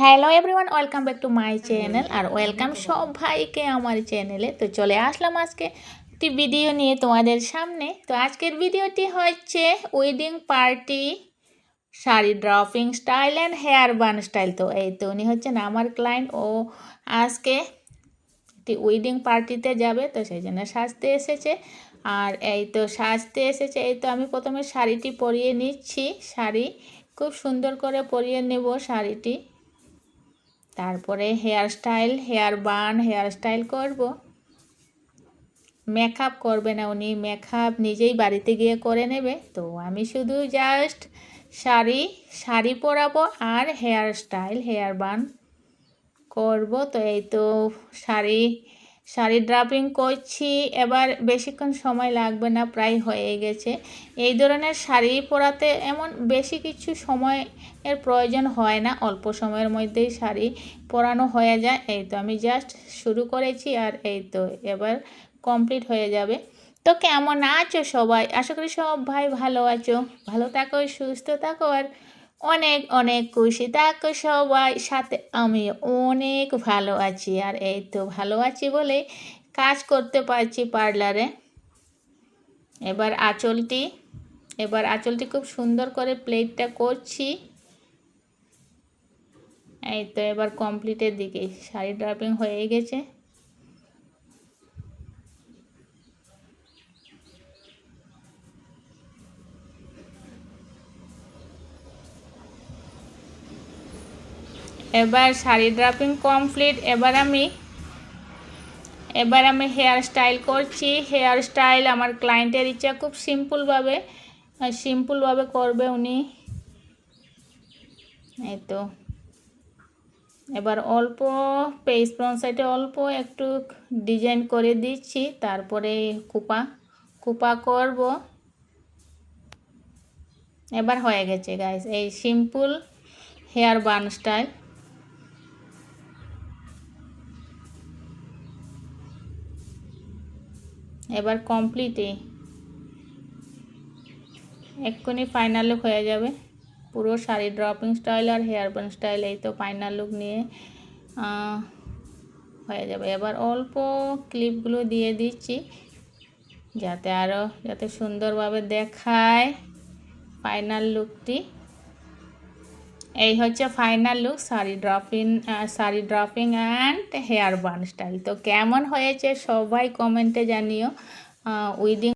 Hello everyone, welcome back to my channel আর welcome সবাইকে আমার চ্যানেলে। তো চলে আসলাম আজকে একটি ভিডিও নিয়ে তোমাদের সামনে। তো আজকের ভিডিওটি হচ্ছে wedding party sari draping style and hair bun style. তো এই তো উনি হচ্ছেন আমার ক্লায়েন্ট। ও আজকে একটি ওয়েডিং পার্টিতে যাবে, তো সেই জন্য সাজতে এসেছে। আর এই তো সাজতে এসেছে। এই তো আমি প্রথমে শাড়িটি পরিয়ে নিচ্ছি। শাড়ি খুব সুন্দর করে পরিয়ে নেব শাড়িটি। তারপরে hair style, hair bun, hair style করব। মেকআপ করবে না উনি, মেকআপ নিজেই বাড়িতে গিয়ে করে নেবে। তো আমি শুধু জাস্ট শাড়ি পরাবো আর হেয়ার স্টাইল, হেয়ার বান করব। তো এই তো শাড়ি ড্রাপিং করছি। এবার বেশিক্ষণ সময় লাগবে না, প্রায় হয়ে গেছে। এই ধরনের শাড়ি পরাতে এমন বেশি কিছু সময়ের প্রয়োজন হয় না, অল্প সময়ের মধ্যেই শাড়ি পরানো হয়ে যায়। এই তো আমি জাস্ট শুরু করেছি আর এই তো এবার কমপ্লিট হয়ে যাবে। তো কেমন আছো সবাই? আশা করি সবাই ভালো আছো। ভালো থাকো, সুস্থ থাকো আর অনেক অনেক খুশি থাকো সবাই। সাথে আমি অনেক ভালো আছি। আর এই তো ভালো আছি বলে কাজ করতে পারছি পার্লারে। এবার আঁচলটি খুব সুন্দর করে প্লেটটা করছি। এই তো এবার কমপ্লিটের দিকে, শাড়ি ড্রাপিং হয়ে গেছে। এবার শাড়ি ড্রাপিং কমপ্লিট। এবার আমি হেয়ার স্টাইল করছি। হেয়ার স্টাইল আমার ক্লায়েন্টের ইচ্ছা, খুব সিম্পলভাবে করবে উনি। এই তো এবার অল্প পেস ফ্রন্ট সাইডে অল্প একটু ডিজাইন করে দিচ্ছি। তারপরে কুপা করব। এবার হয়ে গেছে গাইস এই সিম্পল হেয়ার বান স্টাইল। এবার কমপ্লিটই এক্ষুনি ফাইনাল লুক হয়ে যাবে। পুরো শাড়ি ড্রপিং স্টাইল আর হেয়ার বান স্টাইল এই তো ফাইনাল লুক নিয়ে হয়ে যাবে। এবার অল্প ক্লিপগুলো দিয়ে দিচ্ছি যাতে সুন্দরভাবে দেখায় ফাইনাল লুকটি। এই হচ্ছে final look sari draping and hair bun style. তো কেমন হয়েছে সবাই কমেন্টে জানিও। উইডিং